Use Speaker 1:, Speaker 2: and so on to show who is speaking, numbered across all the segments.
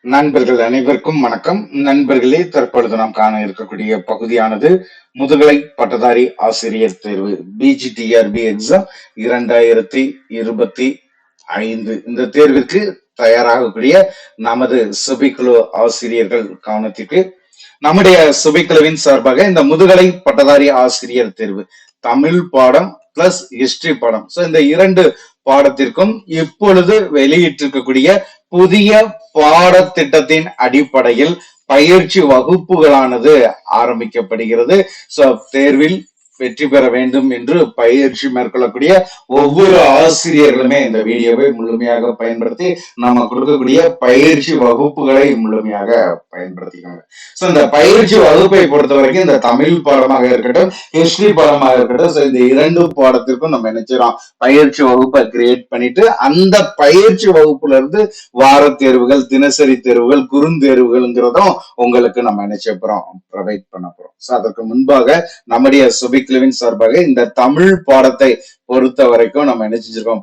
Speaker 1: நண்பர்கள் அனைவருக்கும் வணக்கம். நண்பர்களே, தற்பொழுது நாம் காண இருக்கக்கூடிய பகுதியானது முதுகலை பட்டதாரி ஆசிரியர் தேர்வு பிஜிடிஆர்பி எக்ஸாம் 2025. இந்த தேர்விற்கு தயாராகக்கூடிய நமது சுபிக்குழு ஆசிரியர்கள் கவனத்திற்கு நம்முடைய சுபிக்குழுவின் சார்பாக இந்த முதுகலை பட்டதாரி ஆசிரியர் தேர்வு தமிழ் பாடம் பிளஸ் ஹிஸ்டரி பாடம், இந்த இரண்டு பாடத்திற்கும் இப்பொழுது வெளியிட்டிருக்கக்கூடிய புதிய பாடத்திட்டத்தின் அடிப்படையில் பயிற்சி வகுப்புகளானது ஆரம்பிக்கப்படுகிறது. தேர்வில் வெற்றி பெற வேண்டும் என்று பயிற்சி மேற்கொள்ளக்கூடிய ஒவ்வொரு ஆசிரியர்களுமே இந்த வீடியோவை முழுமையாக பயன்படுத்தி நாம கொடுக்கக்கூடிய பயிற்சி வகுப்புகளை முழுமையாக பயன்படுத்திக்கோங்க. இந்த பயிற்சி வகுப்பை பொறுத்த வரைக்கும் இந்த தமிழ் பாடமாக இருக்கட்டும், ஹிஸ்டரி பாடமாக இருக்கட்டும், இந்த இரண்டு பாடத்திற்கும் நம்ம என்ன செய்யறோம், பயிற்சி வகுப்பை கிரியேட் பண்ணிட்டு அந்த பயிற்சி வகுப்புல இருந்து வார தேர்வுகள், தினசரி தேர்வுகள், குறுந்தேர்வுகள்ங்கிறதும் உங்களுக்கு நம்ம என்ன செய்ய போறோம், ப்ரொவைட் பண்ண போறோம். அதற்கு முன்பாக நம்முடைய சுபிக்லுவின் சார்பாக இந்த தமிழ் பாடத்தை பொறுத்த வரைக்கும் நம்ம என்ன செஞ்சிருக்கோம்,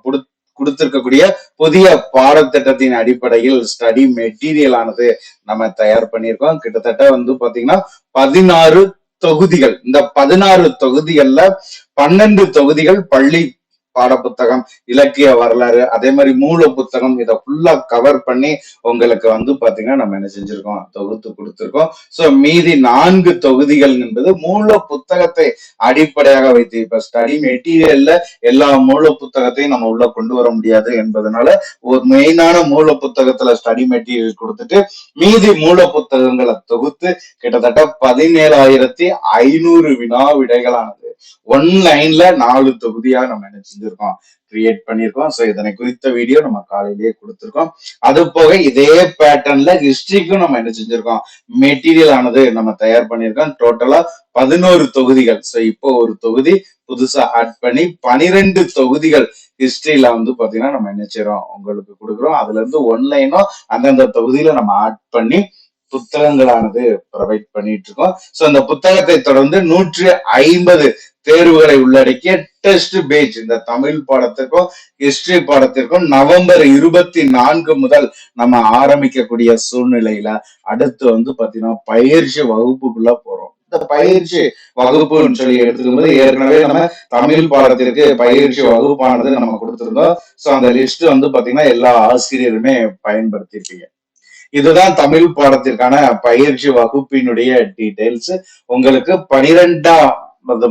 Speaker 1: கொடுத்திருக்கக்கூடிய புதிய பாடத்திட்டத்தின் அடிப்படையில் ஸ்டடி மெட்டீரியல் ஆனது நம்ம தயார் பண்ணியிருக்கோம். கிட்டத்தட்ட பாத்தீங்கன்னா 16 தொகுதிகள். இந்த 16 தொகுதிகள்ல 12 தொகுதிகள் பள்ளி பாட புத்தகம், இலக்கிய வரலாறு, அதே மாதிரி மூல புத்தகம், இதை ஃபுல்லா கவர் பண்ணி உங்களுக்கு பாத்தீங்கன்னா நம்ம என்ன செஞ்சிருக்கோம், தொகுத்து கொடுத்திருக்கோம். மீதி 4 தொகுதிகள் என்பது மூல புத்தகத்தை அடிப்படையாக வைத்து, இப்ப ஸ்டடி மெட்டீரியல்ல எல்லா மூல புத்தகத்தையும் நம்ம உள்ள கொண்டு வர முடியாது என்பதனால ஒரு மெயினான மூல புத்தகத்துல ஸ்டடி மெட்டீரியல் கொடுத்துட்டு மீதி மூல புத்தகங்களை தொகுத்து கிட்டத்தட்ட 17,500 வினா விடைகளானது ஒன்லைன்ல 4 தொகுதியா நம்ம என்ன செஞ்சிருக்கோம், கிரியேட் பண்ணிருக்கோம். இதனை குறித்த வீடியோ நம்ம காலையிலேயே கொடுத்திருக்கோம். அது போக இதே பேட்டர்ன்ல ஹிஸ்டரிக்கும் நம்ம என்ன செஞ்சிருக்கோம், மெட்டீரியல் ஆனது நம்ம தயார் பண்ணிருக்கோம். டோட்டலா 11 தொகுதிகள். இப்போ ஒரு தொகுதி புதுசா ஆட் பண்ணி 12 தொகுதிகள் ஹிஸ்டரியில பாத்தீங்கன்னா நம்ம என்ன செய்யறோம், உங்களுக்கு கொடுக்குறோம். அதுல இருந்து ஒன்லைனும் அந்தந்த தொகுதியில நம்ம ஆட் பண்ணி புத்தகங்களானது ப்ரொவைட் பண்ணிட்டு இருக்கோம். அந்த புத்தகத்தை தொடர்ந்து 150 தேர்வுகளை உள்ளடக்கிய டெஸ்ட் பேஜ் இந்த தமிழ் பாடத்திற்கும் ஹிஸ்டரி பாடத்திற்கும் நவம்பர் 24 முதல் நம்ம ஆரம்பிக்கக்கூடிய சூழ்நிலையில அடுத்து பாத்தீங்கன்னா பயிற்சி வகுப்புக்குள்ள போறோம். இந்த பயிற்சி வகுப்புன்னு சொல்லி எடுத்துக்கும் போது ஏற்கனவே நம்ம தமிழ் பாடத்திற்கு பயிற்சி வகுப்பானது நம்ம கொடுத்திருந்தோம். அந்த லிஸ்ட் பாத்தீங்கன்னா எல்லா ஆசிரியருமே பயன்படுத்திருப்பீங்க. இதுதான் தமிழ் பாடத்திற்கான பயிற்சி வகுப்பினுடைய டீடைல்ஸ். உங்களுக்கு 12ஆம்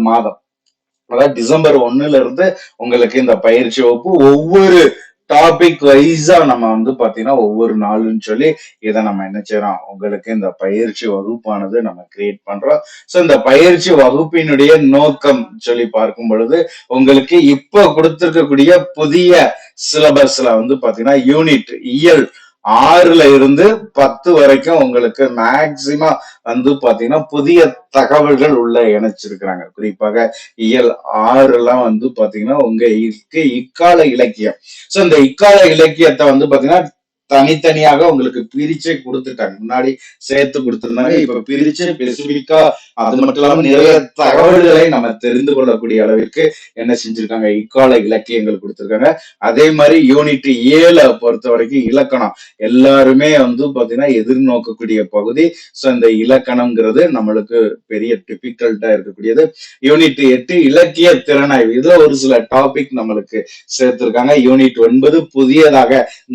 Speaker 1: மாதம், அதாவது டிசம்பர் 1ல இருந்து உங்களுக்கு இந்த பயிற்சி வகுப்பு ஒவ்வொரு டாபிக் வைஸா நம்ம பாத்தீங்கன்னா ஒவ்வொரு நாள்னு சொல்லி இதை நம்ம என்ன செய்யறோம், உங்களுக்கு இந்த பயிற்சி வகுப்பானது நம்ம கிரியேட் பண்றோம். இந்த பயிற்சி வகுப்பினுடைய நோக்கம் சொல்லி பார்க்கும் பொழுது உங்களுக்கு இப்ப கொடுத்திருக்கக்கூடிய புதிய சிலபஸ்ல பாத்தீங்கன்னா யூனிட் இயல் 6ல இருந்து 10 வரைக்கும் உங்களுக்கு மேக்சிமம் பாத்தீங்கன்னா புதிய தகவல்கள் உள்ள இணைச்சிருக்கிறாங்க. குறிப்பாக இயல் 6 பாத்தீங்கன்னா உங்களுக்கு இக்கால இலக்கியம். இந்த இக்கால இலக்கியத்தை பாத்தீங்கன்னா தனித்தனியாக உங்களுக்கு பிரிச்சே கொடுத்துட்டாங்க. முன்னாடி சேர்த்து கொடுத்திருந்தாங்க, இப்ப பிரிச்சு ஸ்பெசிபிக்கா அது மட்டும் இல்லாம நிறைய தகவல்களை நம்ம தெரிந்து கொள்ளக்கூடிய அளவிற்கு என்ன செஞ்சிருக்காங்க, இக்கால இலக்கியங்கள் கொடுத்திருக்காங்க. அதே மாதிரி யூனிட் 7 பொறுத்த வரைக்கும் இலக்கணம் எல்லாருமே பாத்தீங்கன்னா எதிர்நோக்கக்கூடிய பகுதி. இந்த இலக்கணம்ங்கிறது நம்மளுக்கு பெரிய டிபிகல்ட்டா இருக்கக்கூடியது. யூனிட் 8 இலக்கிய திறனாய்வு, இதுல ஒரு சில டாபிக் நம்மளுக்கு சேர்த்திருக்காங்க. யூனிட் 9 புதியதாக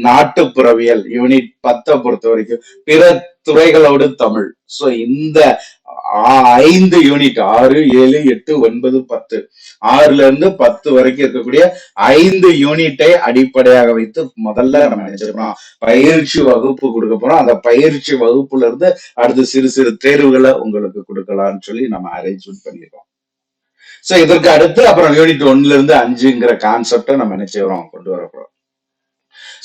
Speaker 1: நாட்டுப்புறவியல். யூனிட் 10 பொறுத்த வரைக்கும் பிற துறைகளோடு தமிழ். இந்த 5 யூனிட் 6, 7, 8, 9, 10 6ல இருந்து 10 வரைக்கும் இருக்கக்கூடிய 5 யூனிட்டை அடிப்படையாக வைத்து முதல்ல நம்ம நினைச்சிருக்கோம் பயிற்சி வகுப்பு கொடுக்க போறோம். அந்த பயிற்சி வகுப்புல இருந்து அடுத்து சிறு சிறு தேர்வுகளை உங்களுக்கு கொடுக்கலாம்னு சொல்லி நம்ம அரேஞ்ச்மெண்ட் பண்ணிருக்கோம். இதற்கு அடுத்து அப்புறம் யூனிட் 1ல இருந்து 5ங்கிற கான்செப்டை நம்ம நினைச்சிரோம் கொண்டு வர போறோம்.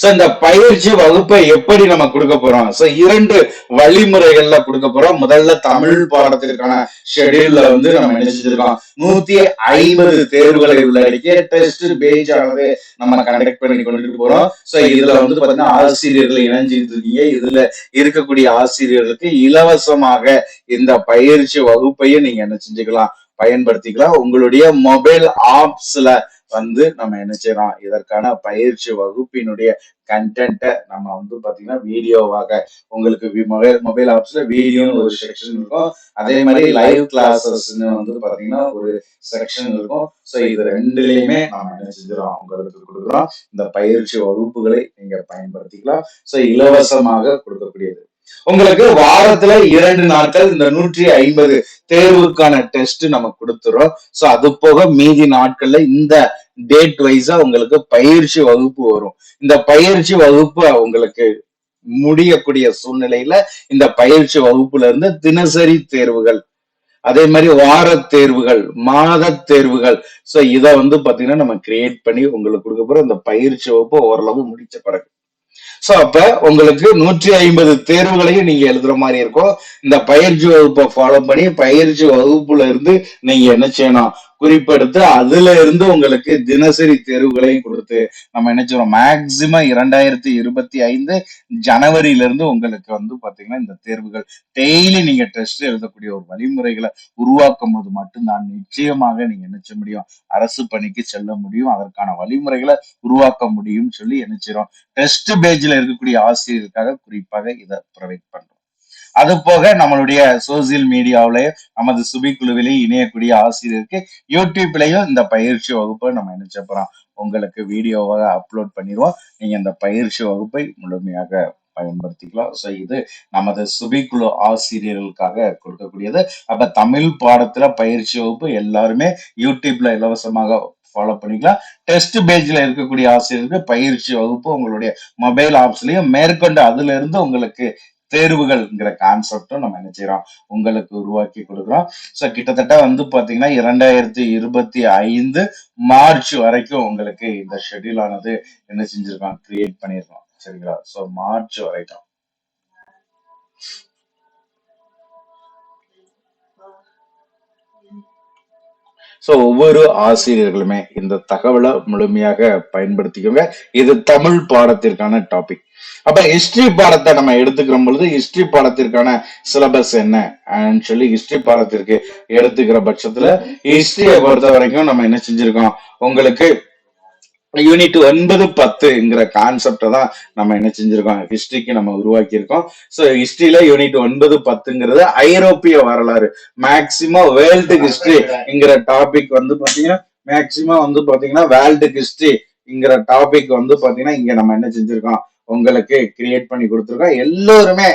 Speaker 1: இந்த பயிற்சி வகுப்பை எப்படி நம்ம கொடுக்க போறோம், 2 வழிமுறைகள்ல கொடுக்க போறோம். முதல்ல தமிழ் பாடத்திற்கான ஷெடியூல்ல நம்ம நினைச்சிருக்கோம் 150 தேர்வுகளை உள்ளடக்கிய டெஸ்ட் பேஜ் ஆனது நம்ம கண்டக்ட் பண்ணி கொண்டு போறோம். இதுல பாத்தீங்கன்னா ஆசிரியர்கள் இணைஞ்சிருக்கீங்க. இதுல இருக்கக்கூடிய ஆசிரியர்களுக்கு இலவசமாக இந்த பயிற்சி வகுப்பையும் நீங்க என்ன செஞ்சுக்கலாம், பயன்படுத்திக்கலாம். உங்களுடைய மொபைல் ஆப்ஸ்ல வந்து நம்ம என்ன செய்யறோம், இதற்கான பயிற்சி வகுப்பினுடைய கண்டென்ட்டை நம்ம வந்து பாத்தீங்கன்னா வீடியோவாக உங்களுக்கு மொபைல் ஆப்ஸ்ல வீடியோன்னு ஒரு செக்ஷன் இருக்கும். அதே மாதிரி லைவ் கிளாஸஸ்ன்னு வந்து பாத்தீங்கன்னா ஒரு செக்ஷன் இருக்கும். ஸோ இது ரெண்டுலயுமே நம்ம என்ன செஞ்சிடும் உங்களுக்கு கொடுக்குறோம். இந்த பயிற்சி வகுப்புகளை நீங்க பயன்படுத்திக்கலாம். ஸோ இலவசமாக கொடுக்கக்கூடியது. உங்களுக்கு வாரத்துல 2 நாட்கள் இந்த 150 தேர்வுக்கான டெஸ்ட் நம்ம கொடுத்துறோம். ஸோ அது போக மீதி நாட்கள்ல இந்த டேட் வைஸா உங்களுக்கு பயிற்சி வகுப்பு வரும். இந்த பயிற்சி வகுப்பு உங்களுக்கு முடியக்கூடிய சூழ்நிலையில இந்த பயிற்சி வகுப்புல இருந்து தினசரி தேர்வுகள், அதே மாதிரி வார தேர்வுகள், மாத தேர்வுகள், சோ இத வந்து பாத்தீங்கன்னா நம்ம கிரியேட் பண்ணி உங்களுக்கு கொடுக்க போறோம். இந்த பயிற்சி வகுப்பு ஓரளவு முடிச்ச பிறகு சோ அப்ப உங்களுக்கு 150 தேர்வுகளையும் நீங்க எழுதுற மாதிரி இருக்கும். இந்த பயிற்சி வகுப்பை ஃபாலோ பண்ணி பயிற்சி வகுப்புல இருந்து நீங்க என்ன செய்யணும், குறிப்பெடுத்து அதுல இருந்து உங்களுக்கு தினசரி தேர்வுகளையும் கொடுத்து நம்ம என்ன செய்யறோம், மேக்சிமம் 2025 ஜனவரியில இருந்து உங்களுக்கு வந்து பாத்தீங்கன்னா இந்த தேர்வுகள் டெய்லி நீங்க டெஸ்ட் எழுதக்கூடிய ஒரு வழிமுறைகளை உருவாக்கும் போது மட்டும்தான் நிச்சயமாக நீங்க என்ன செய்ய முடியும், அரசு பணிக்கு செல்ல முடியும். அதற்கான வழிமுறைகளை உருவாக்க முடியும் சொல்லி என்ன செய்யறோம், டெஸ்ட் பேஜ்ல இருக்கக்கூடிய ஆசிரியருக்காக குறிப்பாக இதை ப்ரொவைட் பண்றோம். அது போக நம்மளுடைய சோசியல் மீடியாவிலேயே நமது சுபிக்குழுவிலேயே இணையக்கூடிய ஆசிரியருக்கு யூடியூப்லயும் இந்த பயிற்சி வகுப்பை நம்ம நினைச்ச போறோம் உங்களுக்கு வீடியோவாக அப்லோட் பண்ணிடுவோம். நீங்க இந்த பயிற்சி வகுப்பை முழுமையாக பயன்படுத்திக்கலாம். ஸோ இது நமது சுபிக்குழு ஆசிரியர்களுக்காக கொடுக்கக்கூடியது. அப்ப தமிழ் பாடத்துல பயிற்சி வகுப்பு எல்லாருமே யூடியூப்ல இலவசமாக ஃபாலோ பண்ணிக்கலாம். டெஸ்ட் பேஜ்ல இருக்கக்கூடிய ஆசிரியருக்கு பயிற்சி வகுப்பு உங்களுடைய மொபைல் ஆப்ஸ்லயும் மேற்கொண்டு அதுல இருந்து உங்களுக்கு தேர்வுகள்ங்கிற கான்செப்டும் நம்ம என்ன செய்யறோம் உங்களுக்கு உருவாக்கி கொடுக்குறோம். ஸோ கிட்டத்தட்ட வந்து பாத்தீங்கன்னா 2025 மார்ச் வரைக்கும் உங்களுக்கு இந்த ஷெட்யூல் ஆனது என்ன செஞ்சிருக்கோம், கிரியேட் பண்ணிருக்கோம். சரிங்களா? ஸோ மார்ச் வரைக்கும். ஸோ ஒவ்வொரு ஆசிரியர்களுமே இந்த தகவலை முழுமையாக பயன்படுத்திக்கோங்க. இது தமிழ் பாடத்திற்கான டாபிக். அப்ப ஹிஸ்டரி பாடத்தை நம்ம எடுத்துக்கிற பொழுது ஹிஸ்டரி பாடத்திற்கான சிலபஸ் என்ன சொல்லி ஹிஸ்டரி பாடத்திற்கு எடுத்துக்கிற பட்சத்துல ஹிஸ்டரியை பொறுத்த வரைக்கும் நம்ம என்ன செஞ்சிருக்கோம், உங்களுக்கு யூனிட் 9-10ங்கிற கான்செப்டை தான் நம்ம என்ன செஞ்சிருக்கோம், ஹிஸ்டரிக்கு நம்ம உருவாக்கி இருக்கோம். ஸோ ஹிஸ்டரியில யூனிட் 9-10ங்கிறது ஐரோப்பிய வரலாறு, மேக்சிமம் வேர்ல்டு ஹிஸ்டரிங்கிற டாபிக் வந்து பாத்தீங்கன்னா மேக்சிமம் வந்து பாத்தீங்கன்னா வேர்ல்டு ஹிஸ்டரிங்கிற டாபிக் வந்து பாத்தீங்கன்னா இங்க நம்ம என்ன செஞ்சிருக்கோம் உங்களுக்கு கிரியேட் பண்ணி கொடுத்துருக்கோம். எல்லோருமே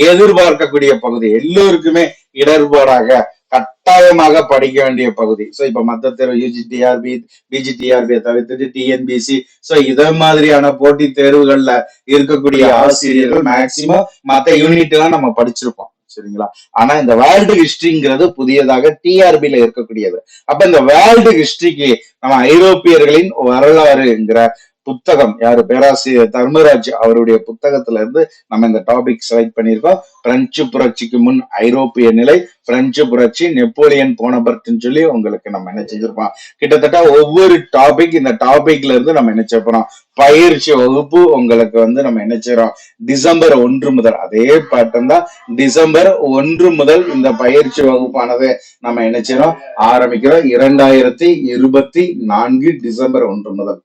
Speaker 1: எதிர்பார்க்கக்கூடிய பகுதி, எல்லோருக்குமே இடர்பாடாக கட்டாயமாக படிக்க வேண்டிய பகுதி. சோ இப்ப மத்த தேர்வு யூஜிடிஆர்பி, பிஜிடிஆர்பியை தவிர்த்துட்டு டிஎன்பிசி, சோ இத மாதிரியான போட்டி தேர்வுகள்ல இருக்கக்கூடிய ஆசிரியர்கள் மேக்சிமம் மத்த யூனிட் எல்லாம் நம்ம படிச்சிருப்போம். சரிங்களா? ஆனா இந்த வேர்ல்டு ஹிஸ்டரிங்கிறது புதியதாக டிஆர்பில இருக்கக்கூடியது. அப்ப இந்த வேர்ல்டு ஹிஸ்டரிக்கு நம்ம ஐரோப்பியர்களின் வரலாறுங்கிற புத்தகம், யாரு பேராசிரியர் தர்மராஜ் அவருடைய புத்தகத்துல இருந்து நம்ம இந்த டாபிக் செலக்ட் பண்ணியிருக்கோம். பிரெஞ்சு புரட்சிக்கு முன் ஐரோப்பிய நிலை, பிரெஞ்சு புரட்சி, நெப்போலியன் போனபர்ட்னு சொல்லி உங்களுக்கு நம்ம என்ன செஞ்சிருப்போம். கிட்டத்தட்ட ஒவ்வொரு டாபிக், இந்த டாபிக்ல இருந்து நம்ம என்ன செய்யறோம், பயிற்சி வகுப்பு உங்களுக்கு வந்து நம்ம என்ன செய்யறோம், டிசம்பர் 1 முதல் அதே பேட்டர்ன் தான், டிசம்பர் 1 முதல் இந்த பயிற்சி வகுப்பானது நம்ம என்ன செய்யறோம் ஆரம்பிக்கிறோம். 2024 டிசம்பர் 1 முதல்.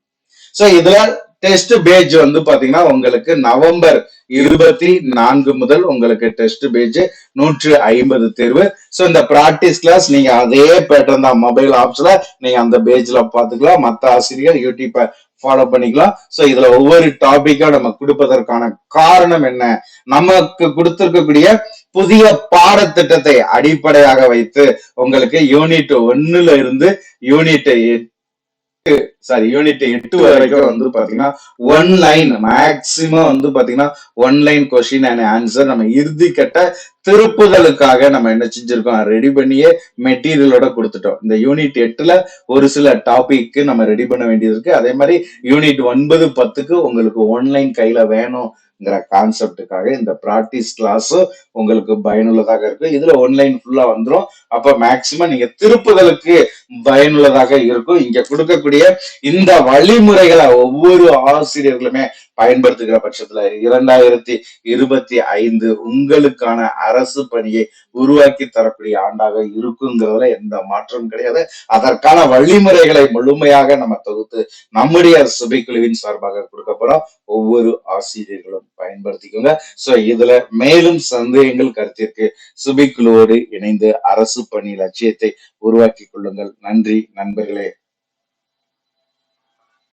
Speaker 1: சோ இதுல டெஸ்ட் பேஜ் வந்து பாத்தீங்கன்னா உங்களுக்கு நவம்பர் 24 முதல் உங்களுக்கு டெஸ்ட் பேஜ் 150 தேர்வு. சோ இந்த பிராக்டிஸ் கிளாஸ் நீங்க அதே பேட்டர்ன் தான், மொபைல் ஆப்ஸ்ல நீங்க அந்த பேஜ்ல பாத்துக்கலாம். மத்த ஆசிரியர் யூடியூப்பை ஃபாலோ பண்ணிக்கலாம். சோ இதுல ஒவ்வொரு டாபிக்கா நம்ம கொடுப்பதற்கான காரணம் என்ன, நமக்கு கொடுத்திருக்கக்கூடிய புதிய பாடத்திட்டத்தை அடிப்படையாக வைத்து உங்களுக்கு யூனிட் 1ல இருந்து யூனிட் 8 வரைக்கும் வந்து பாத்தீங்கன்னா ஒன்லைன் மேக்சிமம் வந்து பாத்தீங்கன்னா ஒன்லைன் கொஸ்டின் அண்ட் ஆன்சர் நம்ம இறுதி கட்ட திருப்புதலுக்காக நம்ம என்ன செஞ்சிருக்கோம், ரெடி பண்ணியே மெட்டீரியலோட கொடுத்துட்டோம். இந்த யூனிட் 8ல ஒரு சில டாபிக் நம்ம ரெடி பண்ண வேண்டியது இருக்கு. அதே மாதிரி யூனிட் 9-10க்கு உங்களுக்கு ஒன்லைன் கையில வேணும்ங்கிற கான்செப்டுக்காக இந்த பிராக்டிஸ் கிளாஸ் உங்களுக்கு பயனுள்ளதாக இருக்கு. இதுல ஒன்லைன் ஃபுல்லா வந்துடும். அப்ப மேக்சிமம் நீங்க திருப்புதலுக்கு பயனுள்ளதாக இருக்கும். இங்க கொடுக்கக்கூடிய இந்த வழிமுறைகளை ஒவ்வொரு ஆசிரியர்களுமே பயன்படுத்துகிற பட்சத்துல 2025 உங்களுக்கான அரசு பணியை உருவாக்கி தரக்கூடிய ஆண்டாக இருக்குங்கிறதுல எந்த மாற்றமும் கிடையாது. அதற்கான வழிமுறைகளை முழுமையாக நம்ம தொகுத்து நம்முடைய சுபைக்குழுவின் சார்பாக கொடுக்க போறோம். ஒவ்வொரு ஆசிரியர்களும் பயன்படுத்திக்கோங்க. சோ இதுல மேலும் சந்தேகங்கள் கருத்திற்கு சுபைக்குழுவோடு இணைந்து அரசு பணி லட்சியத்தை உருவாக்கி கொள்ளுங்கள். நன்றி நண்பர்களே.